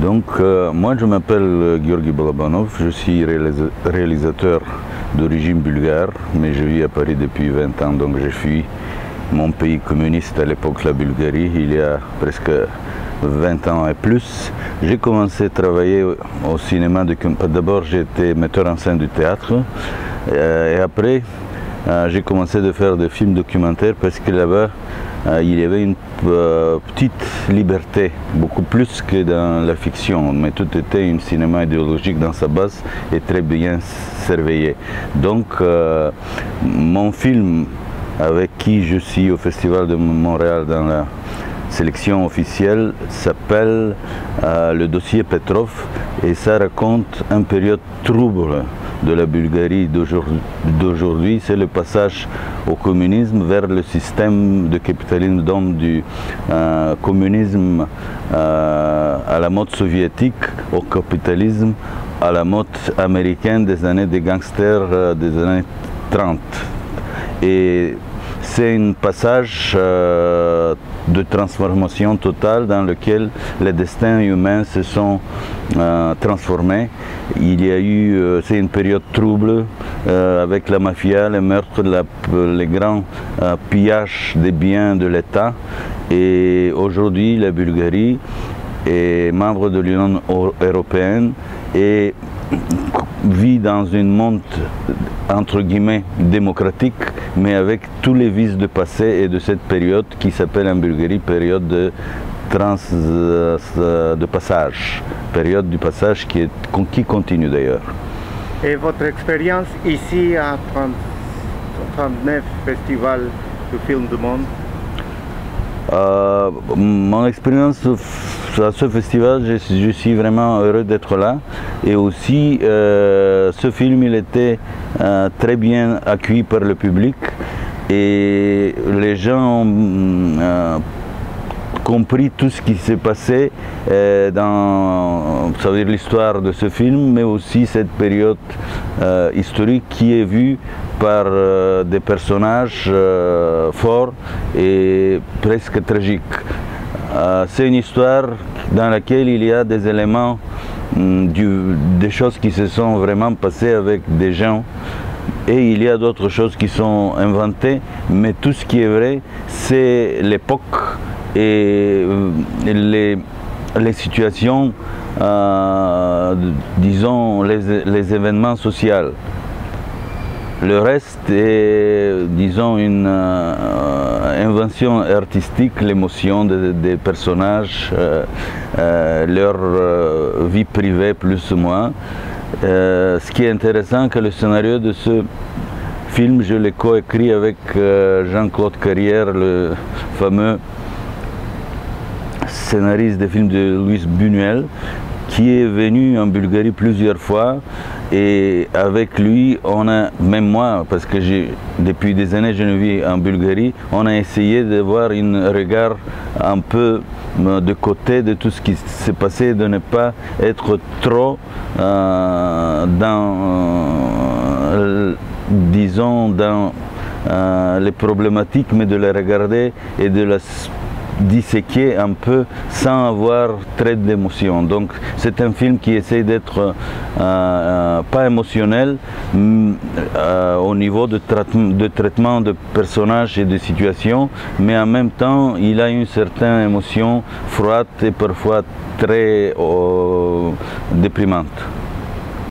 Moi je m'appelle Georgi Balabanov, je suis réalisateur d'origine bulgare, mais je vis à Paris depuis 20 ans, donc j'ai fui mon pays communiste à l'époque, la Bulgarie, il y a presque 20 ans et plus. J'ai commencé à travailler au cinéma, d'abord j'étais metteur en scène du théâtre, et après j'ai commencé à faire des films documentaires parce que là-bas il y avait une petite liberté, beaucoup plus que dans la fiction, mais tout était un cinéma idéologique dans sa base et très bien surveillé. Donc mon film avec qui je suis au Festival de Montréal dans la sélection officielle s'appelle Le dossier Petrov et ça raconte une période trouble de la Bulgarie d'aujourd'hui. C'est le passage au communisme vers le système de capitalisme, donc du communisme à la mode soviétique au capitalisme à la mode américaine des années des gangsters des années 30. Et c'est un passage de transformation totale dans lequel les destins humains se sont transformés. Il y a eu, c'est une période trouble avec la mafia, les meurtres, les grands pillages des biens de l'État. Et aujourd'hui, la Bulgarie est membre de l'Union européenne et vit dans un monde entre guillemets démocratique, mais avec tous les vices de passé et de cette période qui s'appelle en Bulgarie période de passage, période du passage qui continue d'ailleurs. Et votre expérience ici à 39 Festival du film du monde? Mon expérience à ce festival, je suis vraiment heureux d'être là et aussi ce film il était très bien accueilli par le public et les gens ont compris tout ce qui s'est passé dans l'histoire de ce film, mais aussi cette période historique qui est vue par des personnages forts et presque tragiques. C'est une histoire dans laquelle il y a des éléments, des choses qui se sont vraiment passées avec des gens et il y a d'autres choses qui sont inventées, mais tout ce qui est vrai, c'est l'époque et les situations, disons les événements sociaux. Le reste est, disons, une invention artistique, l'émotion des personnages, leur vie privée plus ou moins. Ce qui est intéressant, c'est que le scénario de ce film, je l'ai coécrit avec Jean-Claude Carrière, le fameux scénariste des films de Luis Buñuel, qui est venu en Bulgarie plusieurs fois et avec lui, on a, même moi, parce que depuis des années je vis en Bulgarie, on a essayé de voir un regard un peu de côté de tout ce qui s'est passé, de ne pas être trop disons, dans les problématiques, mais de les regarder et de les disséquer un peu sans avoir très d'émotion. Donc c'est un film qui essaie d'être pas émotionnel au niveau de traitement de personnages et de situations, mais en même temps il a une certaine émotion froide et parfois très déprimante.